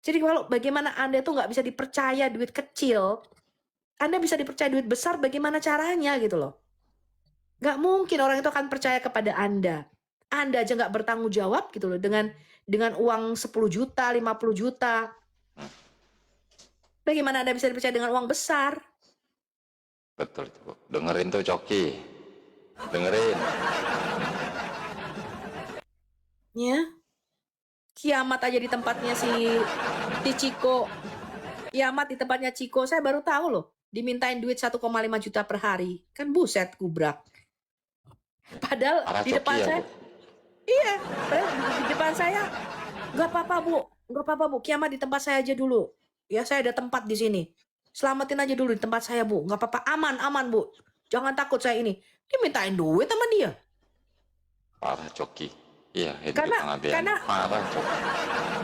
Jadi kalau bagaimana Anda tuh nggak bisa dipercaya duit kecil, Anda bisa dipercaya duit besar, bagaimana caranya gitu loh. Nggak mungkin orang itu akan percaya kepada Anda. Anda aja nggak bertanggung jawab gitu loh dengan uang 10 juta, 50 juta. Bagaimana Anda bisa dipercaya dengan uang besar? Betul itu, Bu. Dengerin tuh Coki. Dengerin. Ya, kiamat aja di tempatnya si Ciko. Kiamat di tempatnya Ciko, saya baru tahu loh. Dimintain duit 1,5 juta per hari. Kan buset, kubrak. Padahal Arah di Coki depan ya, saya, Bu. iya, padahal di depan saya, nggak apa-apa bu, nggak apa-apa bu, kiamat di tempat saya aja dulu. Ya saya ada tempat di sini. Selamatin aja dulu di tempat saya bu, nggak apa-apa, aman, aman bu. Jangan takut saya ini. Dia mintain duit sama dia. Parah Coki. Iya, Hendrik Karena Panggabean. karena Parah Coki.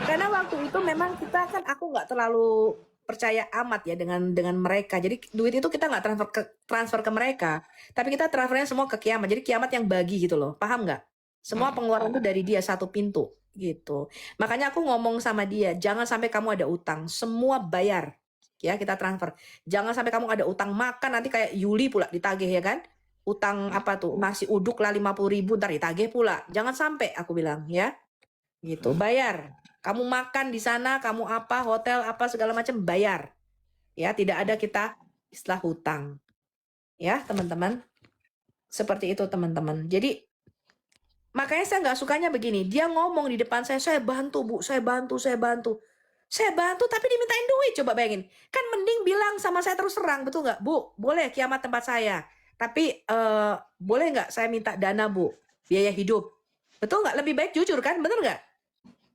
karena waktu itu memang kita kan aku nggak terlalu percaya amat ya dengan mereka. Jadi duit itu kita nggak transfer ke mereka, tapi kita transfernya semua ke kiamat. Jadi kiamat yang bagi gitu loh, paham nggak? Semua pengeluaran itu dari dia satu pintu gitu. Makanya aku ngomong sama dia, jangan sampai kamu ada utang, semua bayar. Ya kita transfer. Jangan sampai kamu ada utang makan nanti kayak Yuli pula ditagih ya kan? Utang apa tuh nasi uduk lah 50.000 ntar ditagih pula. Jangan sampai aku bilang ya gitu bayar, kamu makan di sana, kamu apa hotel apa segala macam bayar ya, tidak ada kita istilah hutang ya teman-teman, seperti itu teman-teman. Jadi makanya saya nggak sukanya begini, dia ngomong di depan saya bantu bu, saya bantu, saya bantu tapi dimintain duit. Coba bayangin, kan mending bilang sama saya terus terang, betul nggak bu, boleh kiamat tempat saya tapi boleh nggak saya minta dana bu, biaya hidup, betul nggak? Lebih baik jujur kan, bener nggak?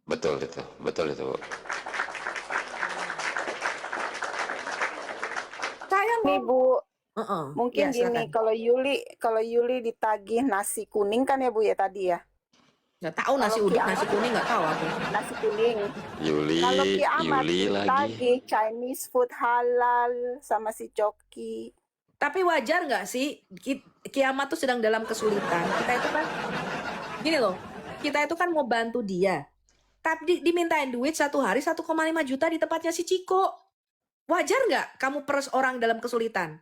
Betul itu. Betul itu, Bu. Saya Nih ngomong. Bu, Heeh. Ya, mungkin gini, silakan. kalau Yuli ditagih nasi kuning kan ya Bu ya tadi ya. Nggak tahu nasi Kalau uduk, nasi kiamat kuning nggak tahu aku. nasi kuning. Yuli, Kalau kiamat Yuli lagi. ditagih Chinese food halal sama si Coki. Tapi wajar nggak sih kiamat tuh sedang dalam kesulitan. Kita itu kan gini loh, kita itu kan mau bantu dia. Tapi dimintain duit satu hari 1,5 juta di tempatnya si Ciko. Wajar nggak kamu peres orang dalam kesulitan?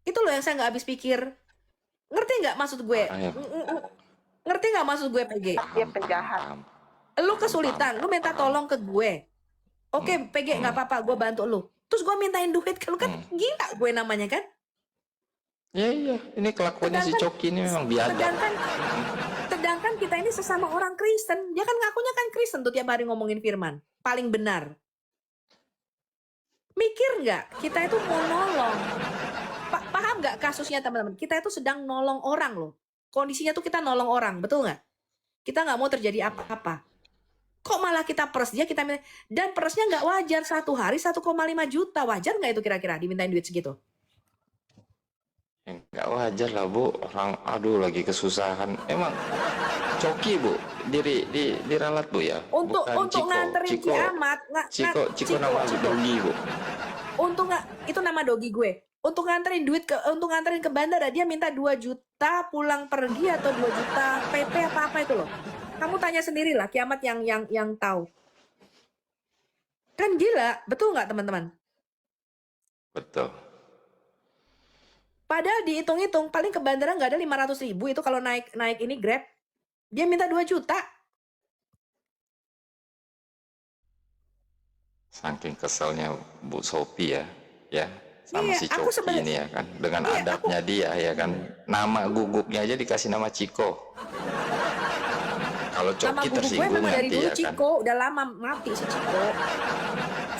Itu loh yang saya nggak habis pikir. Ngerti nggak maksud gue? Parah ya. Ngerti nggak maksud gue, PG? Dia Paham, penjahat. paham. Lu Paham, kesulitan, lu minta paham. tolong ke gue. Oke, PG nggak apa-apa, gue bantu lu. Terus gue mintain duit ke lu, kan gila gue namanya kan? Iya, iya. Ini kelakuannya si Sedangkan Coki ini memang biadab. sedangkan sedangkan kita ini sesama orang Kristen. Dia kan ngakunya kan Kristen tuh tiap hari ngomongin firman. Paling benar. Mikir nggak? Kita itu mau nolong. Paham nggak kasusnya teman-teman? Kita itu sedang nolong orang loh. Kondisinya tuh kita nolong orang, betul nggak? Kita nggak mau terjadi apa-apa. Kok malah kita peres dia, dan peresnya nggak wajar, satu hari 1,5 juta. Wajar nggak itu kira-kira dimintain duit segitu? Nggak wajar lah, Bu. Orang, aduh, lagi kesusahan. Emang Coki, Bu, diralat, Bu, ya. Untuk Bukan Ciko. nganterin kiamat, Ciko nama dogi, Bu. Untuk nggak, itu nama dogi gue. Untuk nganterin ke bandara dia minta 2 juta pulang pergi atau 2 juta PP apa itu loh. Kamu tanya sendiri lah, kiamat yang tahu. Kan gila, betul nggak teman-teman? Betul. Padahal dihitung-hitung paling ke bandara nggak ada 500.000 itu kalau naik ini Grab. Dia minta 2 juta. Saking keselnya Bu Sophie ya sama Iya, si aku Coki ini ya kan, dengan iya, adabnya dia ya kan, nama gugupnya aja dikasih nama Ciko. Kalau nama Coki guru gue tersinggung memang dari nanti dulu ya kan. Ciko, udah lama mati si Ciko.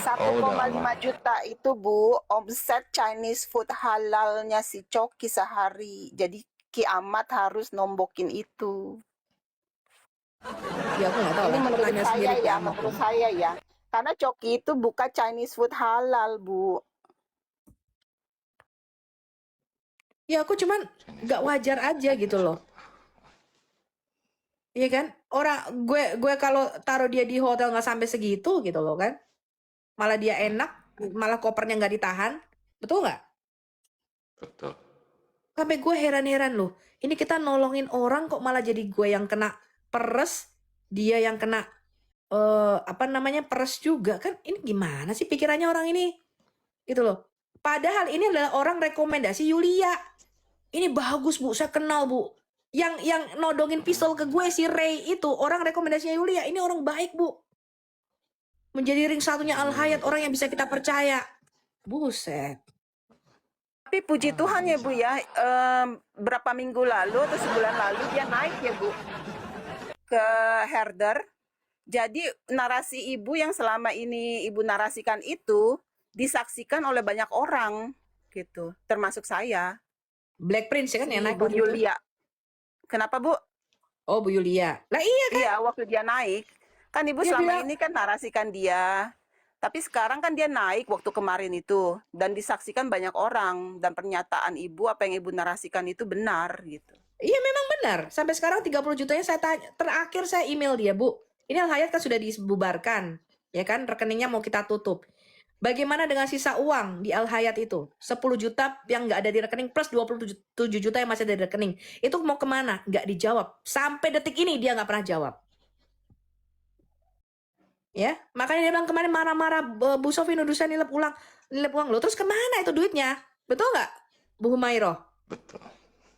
1,5 juta itu Bu, omset Chinese food halalnya si Coki sehari. Jadi kiamat harus nombokin itu. Ya aku nggak tahu Ini lah, menurut tanya saya sendiri ya, kiamat. menurut saya ya. Karena Coki itu buka Chinese food halal, Bu. Ya aku cuman nggak wajar aja gitu loh. Iya kan? Orang gue kalau taruh dia di hotel nggak sampai segitu gitu loh kan. Malah dia enak, malah kopernya nggak ditahan. Betul nggak? Betul. Sampai gue heran-heran loh. Ini kita nolongin orang kok malah jadi gue yang kena peres, dia yang kena apa namanya, peres juga kan. Ini gimana sih pikirannya orang ini? Gitu loh. Padahal ini adalah orang rekomendasi Yulia. Ini bagus Bu, saya kenal Bu. Yang nodongin pistol ke gue si Ray itu orang rekomendasinya Yulia. Ini orang baik Bu. Menjadi ring satunya Al Hayat, orang yang bisa kita percaya. Buset. Tapi puji Tuhan ya Bu ya, berapa minggu lalu atau sebulan lalu dia naik ya Bu ke herder. Jadi narasi Ibu yang selama ini Ibu narasikan itu disaksikan oleh banyak orang gitu, termasuk saya. Black Prince ya kan Si yang naik Bu waktu itu? Yulia. Kenapa Bu? Oh Bu Yulia. Lah iya kan? Iya, waktu dia naik. Kan Ibu Dia selama bilang, ini kan narasikan dia. Tapi sekarang kan dia naik waktu kemarin itu. Dan disaksikan banyak orang. Dan pernyataan Ibu, apa yang Ibu narasikan itu benar gitu. iya memang benar. Sampai sekarang 30 jutanya saya tanya. Terakhir saya email dia, Bu. Ini Al Hayat kan sudah dibubarkan. Ya kan, rekeningnya mau kita tutup. Bagaimana dengan sisa uang di Al Hayat itu? 10 juta yang nggak ada di rekening plus 27 juta yang masih ada di rekening. Itu mau kemana? Nggak dijawab. Sampai detik ini dia nggak pernah jawab. Ya, makanya dia bilang kemarin marah-marah, Bu Sofi nuduh saya nilep uang lo. Terus kemana itu duitnya? Betul nggak, Bu Humairah? Betul.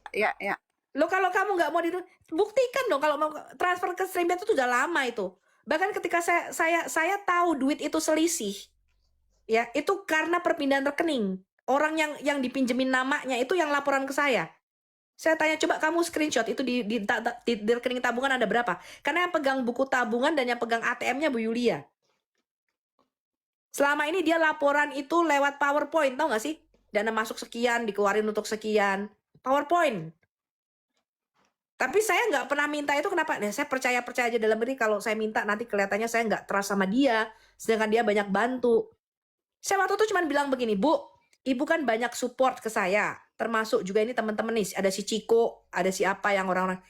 Ya, ya. Lo kalau kamu nggak mau buktikan dong kalau mau transfer ke Streambet itu udah lama itu. Bahkan ketika saya tahu duit itu selisih, ya itu karena perpindahan rekening. Orang yang dipinjemin namanya itu yang laporan ke saya. Saya tanya, coba kamu screenshot itu di rekening tabungan ada berapa? Karena yang pegang buku tabungan dan yang pegang ATM-nya Bu Yulia. Selama ini dia laporan itu lewat PowerPoint, tau gak sih? Dana masuk sekian, dikeluarin untuk sekian. PowerPoint. Tapi saya nggak pernah minta itu, kenapa? Nah, saya percaya aja dalam diri kalau saya minta nanti kelihatannya saya nggak trust sama dia, sedangkan dia banyak bantu. Saya waktu itu cuma bilang begini, Bu, Ibu kan banyak support ke saya, termasuk juga ini teman-teman nih, ada si Ciko, ada si apa yang orang-orang.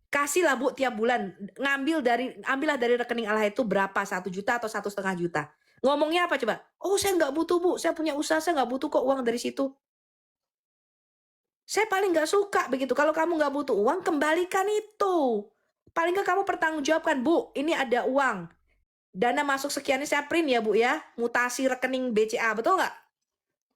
Kasihlah Bu tiap bulan, ambillah dari rekening Al Hayat itu berapa, 1 juta atau 1,5 juta. Ngomongnya apa coba? Oh saya nggak butuh Bu, saya punya usaha, saya nggak butuh kok uang dari situ. Saya paling nggak suka begitu. Kalau kamu nggak butuh uang, kembalikan itu. Paling nggak kamu pertanggungjawabkan, Bu, ini ada uang. Dana masuk sekian ini saya print ya Bu ya, mutasi rekening BCA, betul nggak?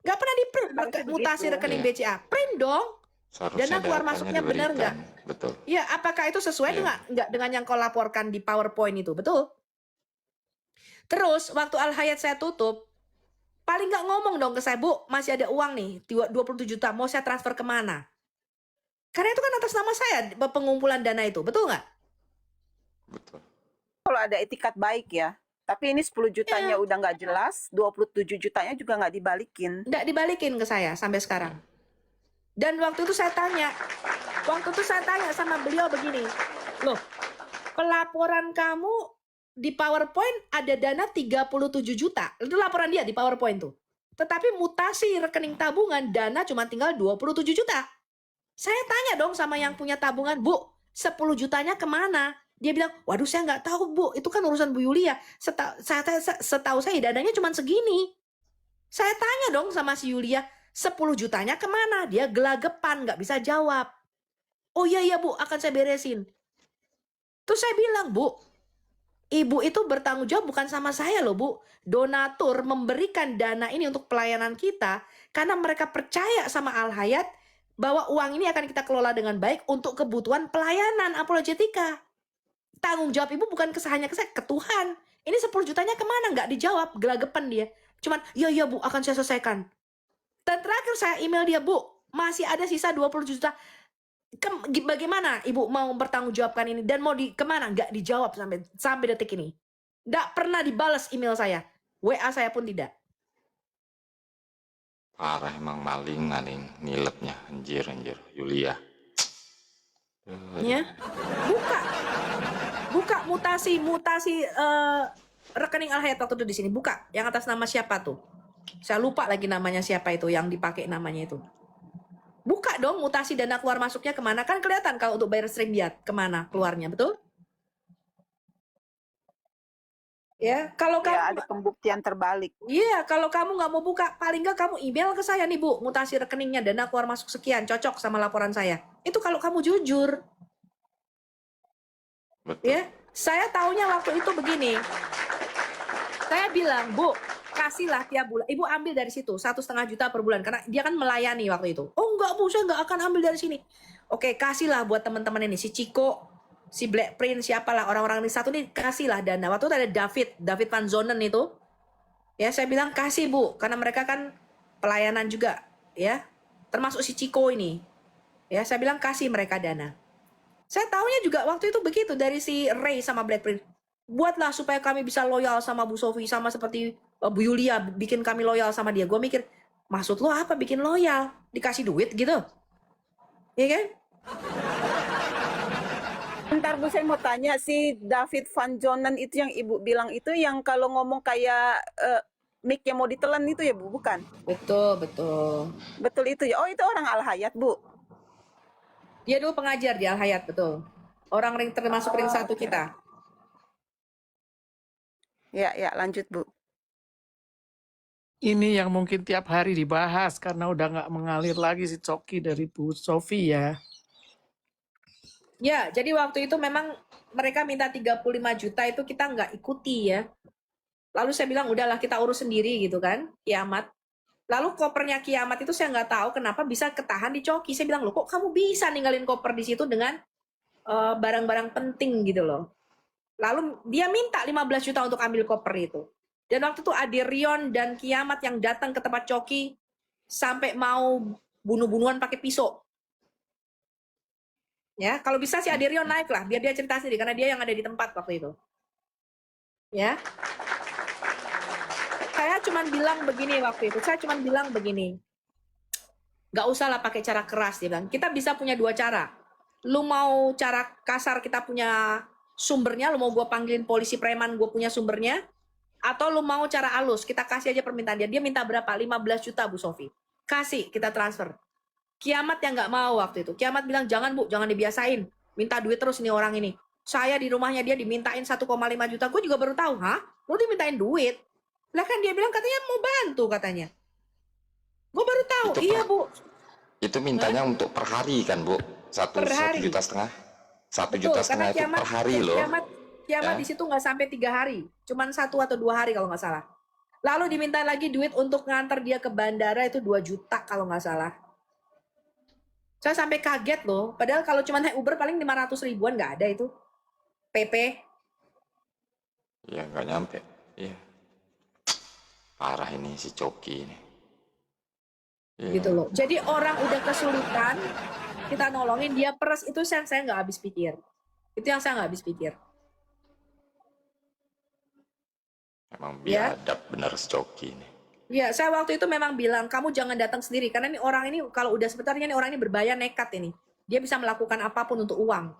Nggak pernah di print Harusnya mutasi begitu. rekening Iya. BCA, print dong. Seharusnya Dana keluar datanya masuknya benar nggak? diberikan. Betul. Ya, apakah itu sesuai Iya. dengan yang kau laporkan di PowerPoint itu, betul? Terus waktu Al Hayat saya tutup, paling nggak ngomong dong ke saya, Bu, masih ada uang nih, 27 juta, mau saya transfer kemana? Karena itu kan atas nama saya pengumpulan dana itu, betul nggak? Betul. Kalau ada etikat baik ya. Tapi ini 10 jutanya Iya. udah nggak jelas, 27 jutanya juga nggak dibalikin. Nggak dibalikin ke saya sampai sekarang. Dan waktu itu saya tanya sama beliau begini, loh, pelaporan kamu di PowerPoint ada dana 37 juta. Itu laporan dia di PowerPoint tuh. Tetapi mutasi rekening tabungan dana cuma tinggal 27 juta. Saya tanya dong sama yang punya tabungan, Bu, 10 jutanya kemana? Dia bilang, waduh saya nggak tahu Bu, itu kan urusan Bu Yulia. Setahu saya dananya cuma segini. Saya tanya dong sama si Yulia, 10 jutanya kemana? Dia gelagapan, nggak bisa jawab. Oh iya Bu, akan saya beresin. Terus saya bilang, Bu, Ibu itu bertanggung jawab bukan sama saya loh Bu. Donatur memberikan dana ini untuk pelayanan kita karena mereka percaya sama Al Hayat bahwa uang ini akan kita kelola dengan baik untuk kebutuhan pelayanan apologetika. Tanggung jawab Ibu bukan hanya ke saya, ke Tuhan. Ini 10 jutanya kemana? Nggak dijawab, gelagapan dia. Cuman, iya Bu, akan saya selesaikan. Dan terakhir saya email dia, Bu, masih ada sisa 20 juta. Bagaimana Ibu mau bertanggung jawabkan ini? Dan mau kemana? Nggak dijawab sampai detik ini. Nggak pernah dibalas email saya. WA saya pun tidak. Parah emang maling ngilepnya. Anjir, Yulia. Ya. Buka mutasi rekening Al Hayat waktu itu di sini. Buka yang atas nama siapa tuh? Saya lupa lagi namanya siapa itu yang dipakai namanya itu. Buka dong mutasi dana keluar masuknya kemana. Kan kelihatan kalau untuk bayar Streamyard kemana keluarnya, betul? Ya, kalau kamu Ya, ada pembuktian terbalik. iya, kalau kamu nggak mau buka, paling nggak kamu email ke saya nih Bu, mutasi rekeningnya dana keluar masuk sekian, cocok sama laporan saya. Itu kalau kamu jujur. Betul. Ya, Saya taunya waktu itu begini. Saya bilang, Bu, kasihlah tiap bulan. Ibu ambil dari situ 1,5 juta per bulan karena dia kan melayani waktu itu. Oh enggak Bu, saya enggak akan ambil dari sini. Oke, kasihlah buat teman-teman ini, si Ciko, si Black Prince, siapalah orang-orang ini satu nih, kasihlah dana. Waktu itu ada David Van Zonen itu. Ya, saya bilang kasih Bu, karena mereka kan pelayanan juga, ya. Termasuk si Ciko ini. Ya, saya bilang kasih mereka dana. Saya taunya juga waktu itu begitu dari si Ray sama Black Prince. Buatlah supaya kami bisa loyal sama Bu Sofi, sama seperti Bu Yulia bikin kami loyal sama dia. Gue mikir, maksud lo apa bikin loyal? Dikasih duit gitu? Iya kan? Bentar Bu, saya mau tanya, si David Van Zonen itu yang Ibu bilang itu yang kalau ngomong kayak mic-nya mau ditelan itu ya Bu, bukan? Betul, betul. Betul itu ya? Oh itu orang Al-Hayat Bu? Dia dulu pengajar di Al-Hayat, betul. Orang termasuk ring satu kita. Ya, lanjut Bu. Ini yang mungkin tiap hari dibahas karena udah nggak mengalir lagi si Coki dari Bu Sofi ya. Ya, jadi waktu itu memang mereka minta 35 juta itu kita nggak ikuti ya. Lalu saya bilang udahlah kita urus sendiri gitu kan, Kiamat. Lalu kopernya Kiamat itu saya nggak tahu kenapa bisa ketahan di Coki. Saya bilang loh kok kamu bisa ninggalin koper di situ dengan barang-barang penting gitu loh. Lalu dia minta 15 juta untuk ambil koper itu. Dan waktu itu Aderion dan Kiamat yang datang ke tempat Coki sampai mau bunuh-bunuhan pakai pisau. Ya, kalau bisa si Aderion naik lah, biar dia cerita sendiri karena dia yang ada di tempat waktu itu. Ya. Saya cuma bilang begini waktu itu. Saya cuma bilang begini. Gak usah lah pakai cara keras dia bilang. Kita bisa punya dua cara. Lu mau cara kasar kita punya sumbernya, lu mau gue panggilin polisi preman gue punya sumbernya, atau lu mau cara halus, kita kasih aja permintaan dia. Dia minta berapa? 15 juta Bu Sofi. Kasih, kita transfer. Kiamat yang nggak mau waktu itu. Kiamat bilang, jangan Bu, jangan dibiasain. Minta duit terus nih orang ini. Saya di rumahnya dia dimintain 1,5 juta. Gue juga baru tahu, hah? Lu dimintain duit? Lah kan dia bilang katanya mau bantu katanya. Gue baru tahu, Itu iya Bu. Itu mintanya untuk per hari kan Bu? Per hari. 1,5 juta. 1,5 Betul, juta karena itu per hari loh. Kiamat Ya. di situ nggak sampai 3 hari. Cuman 1 atau 2 hari kalau nggak salah. Lalu diminta lagi duit untuk nganter dia ke bandara itu 2 juta kalau nggak salah. Saya sampai kaget loh. Padahal kalau cuma naik Uber paling 500 ribuan nggak ada itu. PP. Ya nggak nyampe. Iya. Parah ini si Coki ini. Iya. Gitu loh. Jadi orang udah kesulitan, kita nolongin dia peres itu saya nggak habis pikir. Itu yang saya nggak habis pikir. Emang Ya. biadab bener si Coki ini. Ya, saya waktu itu memang bilang, kamu jangan datang sendiri. Karena ini orang ini, kalau udah sebenarnya ini orang ini berbahaya nekat ini. Dia bisa melakukan apapun untuk uang.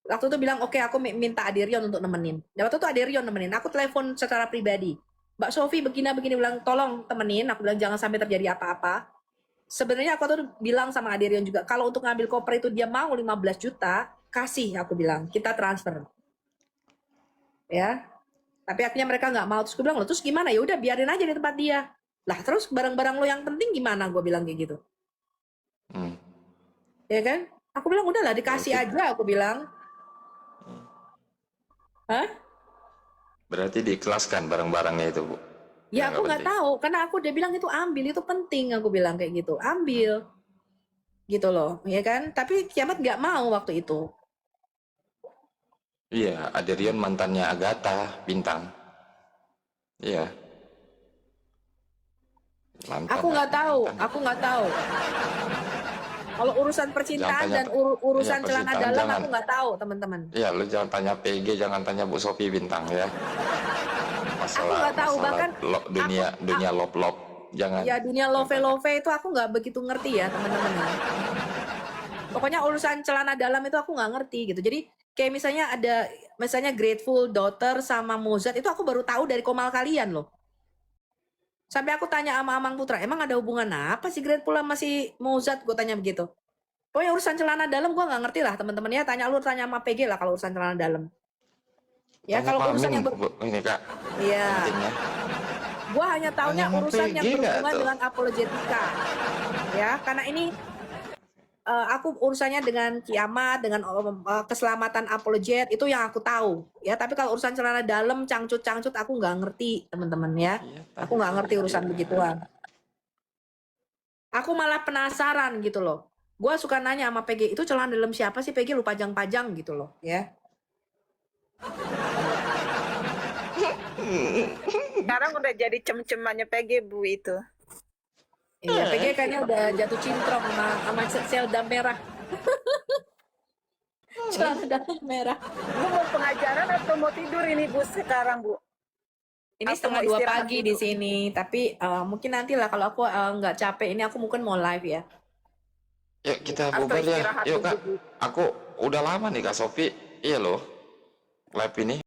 Waktu itu bilang, oke aku minta Aderion untuk nemenin. Dan waktu itu Aderion nemenin. Aku telepon secara pribadi. Mbak Sofi begini bilang, tolong temenin. Aku bilang, jangan sampai terjadi apa-apa. Sebenarnya aku tuh bilang sama Aderion juga, kalau untuk ngambil koper itu dia mau 15 juta, kasih aku bilang, kita transfer. Ya. Tapi akhirnya mereka nggak mau. Terus gue bilang, loh terus gimana? Ya udah biarin aja di tempat dia. Lah terus barang-barang lo yang penting gimana? Gue bilang kayak gitu. Ya kan? Aku bilang udahlah dikasih aja. Aku bilang. Hah? Berarti diikhlaskan barang-barangnya itu Bu? Ya aku nggak penting. tahu. Karena aku udah bilang itu ambil. Itu penting. Aku bilang kayak gitu. Ambil. Gitu loh. Ya kan? Tapi Kiamat nggak mau waktu itu. Iya, Aderion mantannya Agatha Bintang. Iya. Mantan, Aku nggak tahu. mantan. Aku nggak tahu. Kalau urusan percintaan Jangan tanya- dan urusan iya, celana percintaan dalam jangan. aku nggak tahu teman-teman. Iya, lu jangan tanya PG, jangan tanya Bu Sofi Bintang ya. Aku nggak tahu, bahkan dunia love, jangan. Ya dunia love itu aku nggak begitu ngerti ya teman-teman. Pokoknya urusan celana dalam itu aku nggak ngerti gitu. Jadi kayak misalnya Grateful Daughter sama Mozart itu aku baru tahu dari komal kalian loh. Sampai aku tanya sama Amang Putra, emang ada hubungan apa sih Grateful sama si Mozart? Gue tanya begitu. Pokoknya urusan celana dalam gue nggak ngerti lah teman-teman ya. Tanya sama PG lah kalau urusan celana dalam. Ya Tanya kalau Pak urusan Amin, yang Bu, ini Kak. Iya. Pentingnya. Gua hanya taunya Tanya sama urusan yang PG nggak berhubungan tuh? dengan apologetika. Ya, karena ini aku urusannya dengan kiamat, dengan keselamatan apologet itu yang aku tahu ya. Tapi kalau urusan celana dalam, cangcut-cangcut aku nggak ngerti teman-teman ya. Iya, Aku nggak ngerti urusan begituan. Aku malah penasaran gitu loh. Gua suka nanya sama PG, itu celana dalam siapa sih PG lu pajang-pajang gitu loh ya. Sekarang udah jadi cem-cemannya PG Bu itu. Iya, PG kayaknya udah jatuh cintrong sama selda merah. Celana dalam merah. Bu mau pengajaran atau mau tidur ini Bu sekarang Bu? Ini Atau setengah mau 2 istirahat pagi dulu? di sini, tapi mungkin nanti lah kalau aku nggak capek ini aku mungkin mau live ya. Yuk kita Atau bubar ya. istirahat Yuk dulu Kak. Bu? Aku udah lama nih Kak Sofi. Iya loh. Live ini.